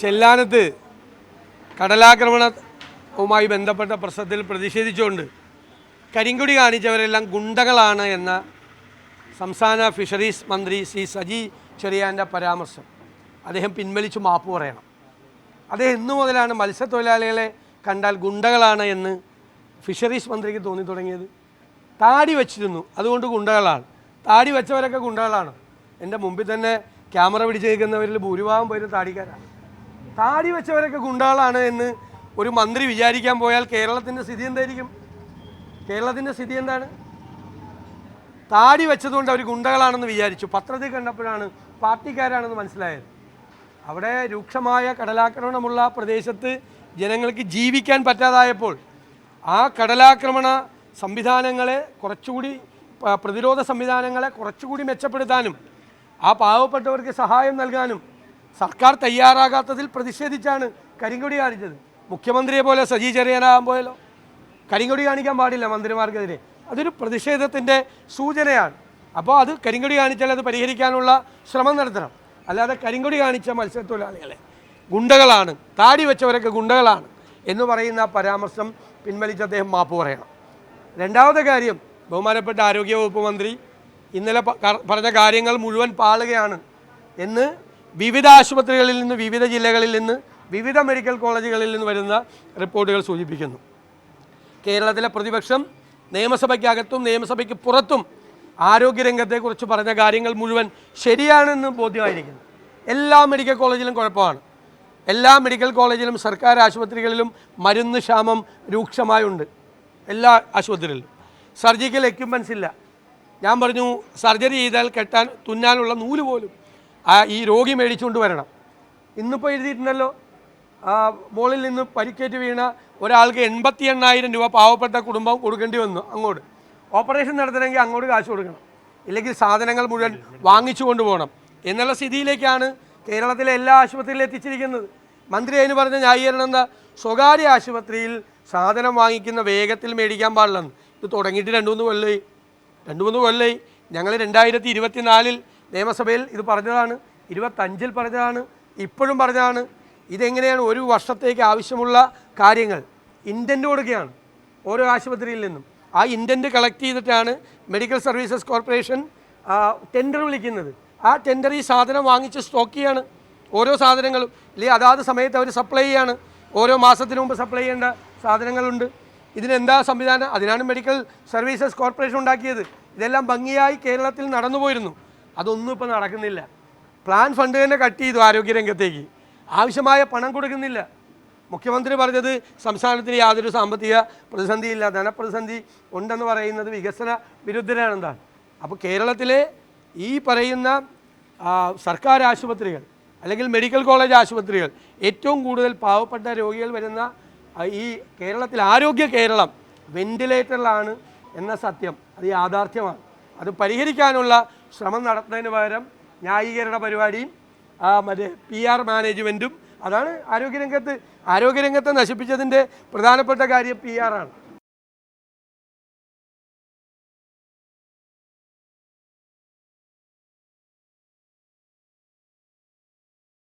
ചെല്ലാനത്ത് കടലാക്രമണവുമായി ബന്ധപ്പെട്ട പ്രശ്നത്തിൽ പ്രതിഷേധിച്ചുകൊണ്ട് കരിങ്കൊടി കാണിച്ചവരെല്ലാം ഗുണ്ടകളാണ് എന്ന സംസ്ഥാന ഫിഷറീസ് മന്ത്രി ശ്രീ സജി ചെറിയാൻ്റെ പരാമർശം അദ്ദേഹം പിൻവലിച്ചു മാപ്പ് പറയണം. അദ്ദേഹം ഇന്നു മുതലാണ് മത്സ്യത്തൊഴിലാളികളെ കണ്ടാൽ ഗുണ്ടകളാണ് എന്ന് ഫിഷറീസ് മന്ത്രിക്ക് തോന്നി തുടങ്ങിയത്? താടി വച്ചിരുന്നു, അതുകൊണ്ട് ഗുണ്ടകളാണ്. താടി വെച്ചവരൊക്കെ ഗുണ്ടകളാണ്. എൻ്റെ മുമ്പിൽ തന്നെ ക്യാമറ പിടിച്ച് നിൽക്കുന്നവരിൽ ഭൂരിഭാഗം പേരും താടിക്കാരാണ്. താടി വെച്ചവരൊക്കെ ഗുണ്ടകളാണ് എന്ന് ഒരു മന്ത്രി വിചാരിക്കാൻ പോയാൽ കേരളത്തിൻ്റെ സ്ഥിതി എന്തായിരിക്കും? കേരളത്തിൻ്റെ സ്ഥിതി എന്താണ്? താടി വെച്ചതുകൊണ്ട് അവർ ഗുണ്ടകളാണെന്ന് വിചാരിച്ചു. പത്രത്തിൽ കണ്ടപ്പോഴാണ് പാർട്ടിക്കാരാണെന്ന് മനസ്സിലായത്. അവിടെ രൂക്ഷമായ കടലാക്രമണമുള്ള പ്രദേശത്ത് ജനങ്ങൾക്ക് ജീവിക്കാൻ പറ്റാതായപ്പോൾ ആ കടലാക്രമണ സംവിധാനങ്ങളെ കുറച്ചുകൂടി, പ്രതിരോധ സംവിധാനങ്ങളെ കുറച്ചുകൂടി മെച്ചപ്പെടുത്താനും ആ പാവപ്പെട്ടവർക്ക് സഹായം നൽകാനും സർക്കാർ തയ്യാറാകാത്തതിൽ പ്രതിഷേധിച്ചാണ് കരിങ്കൊടി കാണിച്ചത്. മുഖ്യമന്ത്രിയെ പോലെ സജി ചെറിയാനാകാൻ പോയല്ലോ. കരിങ്കൊടി കാണിക്കാൻ പാടില്ല മന്ത്രിമാർക്കെതിരെ. അതൊരു പ്രതിഷേധത്തിൻ്റെ സൂചനയാണ്. അപ്പോൾ അത് കരിങ്കൊടി കാണിച്ചാൽ അത് പരിഹരിക്കാനുള്ള ശ്രമം നടത്തണം. അല്ലാതെ കരിങ്കൊടി കാണിച്ച മത്സ്യത്തൊഴിലാളികളെ ഗുണ്ടകളാണ്, താടി വെച്ചവരൊക്കെ ഗുണ്ടകളാണ് എന്ന് പറയുന്ന പരാമർശം പിൻവലിച്ച് അദ്ദേഹം മാപ്പ് പറയണം. രണ്ടാമത്തെ കാര്യം, ബഹുമാനപ്പെട്ട ആരോഗ്യവകുപ്പ് മന്ത്രി ഇന്നലെ പറഞ്ഞ കാര്യങ്ങൾ മുഴുവൻ പാളുകയാണ് എന്ന് വിവിധ ആശുപത്രികളിൽ നിന്ന്, വിവിധ ജില്ലകളിൽ നിന്ന്, വിവിധ മെഡിക്കൽ കോളേജുകളിൽ നിന്ന് വരുന്ന റിപ്പോർട്ടുകൾ സൂചിപ്പിക്കുന്നു. കേരളത്തിലെ പ്രതിപക്ഷം നിയമസഭയ്ക്കകത്തും നിയമസഭയ്ക്ക് പുറത്തും ആരോഗ്യരംഗത്തെക്കുറിച്ച് പറഞ്ഞ കാര്യങ്ങൾ മുഴുവൻ ശരിയാണെന്ന് ബോധ്യമായിരിക്കുന്നു. എല്ലാ മെഡിക്കൽ കോളേജിലും കുഴപ്പമാണ്. എല്ലാ മെഡിക്കൽ കോളേജിലും സർക്കാർ ആശുപത്രികളിലും മരുന്ന് ക്ഷാമം രൂക്ഷമായുണ്ട്. എല്ലാ ആശുപത്രികളിലും സർജിക്കൽ എക്യുപ്മെൻറ്റ്സ് ഇല്ല. ഞാൻ പറഞ്ഞു, സർജറി ചെയ്താൽ കെട്ടാൻ തുന്നാനുള്ള നൂല് പോലും ഈ രോഗി മേടിച്ചുകൊണ്ട് വരണം. ഇന്നിപ്പോൾ എഴുതിയിട്ടുണ്ടല്ലോ, മോളിൽ നിന്ന് പരിക്കേറ്റ് വീണ ഒരാൾക്ക് 88,000 രൂപ പാവപ്പെട്ട കുടുംബം കൊടുക്കേണ്ടി വന്നു. അങ്ങോട്ട് ഓപ്പറേഷൻ നടത്തണമെങ്കിൽ അങ്ങോട്ട് കാശ് കൊടുക്കണം, ഇല്ലെങ്കിൽ സാധനങ്ങൾ മുഴുവൻ വാങ്ങിച്ചു കൊണ്ടുപോകണം എന്നുള്ള സ്ഥിതിയിലേക്കാണ് കേരളത്തിലെ എല്ലാ ആശുപത്രിയിലും എത്തിച്ചിരിക്കുന്നത്. മന്ത്രി അതിന് പറഞ്ഞ ന്യായീകരണം എന്താ? സ്വകാര്യ ആശുപത്രിയിൽ സാധനം വാങ്ങിക്കുന്ന വേഗത്തിൽ മേടിക്കാൻ പാടില്ലെന്ന്. ഇത് തുടങ്ങിയിട്ട് 2-3 കൊല്ലമായി. ഞങ്ങൾ 2024 നിയമസഭയിൽ ഇത് പറഞ്ഞതാണ്, 25 പറഞ്ഞതാണ്, ഇപ്പോഴും പറഞ്ഞതാണ്. ഇതെങ്ങനെയാണ്? ഒരു വർഷത്തേക്ക് ആവശ്യമുള്ള കാര്യങ്ങൾ ഇൻറ്റൻറ്റ് കൊടുക്കുകയാണ് ഓരോ ആശുപത്രിയിൽ നിന്നും. ആ ഇൻറ്റൻറ്റ് കളക്ട് ചെയ്തിട്ടാണ് മെഡിക്കൽ സർവീസസ് കോർപ്പറേഷൻ ടെൻഡർ വിളിക്കുന്നത്. ആ ടെൻഡർ ഈ സാധനം വാങ്ങിച്ച് സ്റ്റോക്ക് ചെയ്യാണ് ഓരോ സാധനങ്ങളും, ഇല്ലെങ്കിൽ അതാത് സമയത്ത് അവർ സപ്ലൈ ചെയ്യാണ്. ഓരോ മാസത്തിന് മുമ്പ് സപ്ലൈ ചെയ്യേണ്ട സാധനങ്ങളുണ്ട്. ഇതിനെന്താ സംവിധാനം? അതിനാണ് മെഡിക്കൽ സർവീസസ് കോർപ്പറേഷൻ ഉണ്ടാക്കിയത്. ഇതെല്ലാം ഭംഗിയായി കേരളത്തിൽ നടന്നു പോയിരുന്നു. അതൊന്നും ഇപ്പോൾ നടക്കുന്നില്ല. പ്ലാൻ ഫണ്ട് തന്നെ കട്ട് ചെയ്തു ആരോഗ്യരംഗത്തേക്ക്. ആവശ്യമായ പണം കൊടുക്കുന്നില്ല. മുഖ്യമന്ത്രി പറഞ്ഞത് സംസ്ഥാനത്തിന് യാതൊരു സാമ്പത്തിക പ്രതിസന്ധിയില്ല, ധനപ്രതിസന്ധി ഉണ്ടെന്ന് പറയുന്നത് വികസന വിരുദ്ധരാണെന്താണ്. അപ്പോൾ കേരളത്തിലെ ഈ പറയുന്ന സർക്കാർ ആശുപത്രികൾ അല്ലെങ്കിൽ മെഡിക്കൽ കോളേജ് ആശുപത്രികൾ, ഏറ്റവും കൂടുതൽ പാവപ്പെട്ട രോഗികൾ വരുന്ന ഈ കേരളത്തിൽ ആരോഗ്യ കേരളം വെന്റിലേറ്ററിലാണ് എന്ന സത്യം അത് യാഥാർത്ഥ്യമാണ്. അത് പരിഹരിക്കാനുള്ള ശ്രമം നടത്തുന്നതിന് പകരം ന്യായീകരണ പരിപാടിയും മറ്റേ PR മാനേജ്മെൻറ്റും, അതാണ് ആരോഗ്യരംഗത്തെ നശിപ്പിച്ചതിൻ്റെ പ്രധാനപ്പെട്ട കാര്യം PR ആണ്.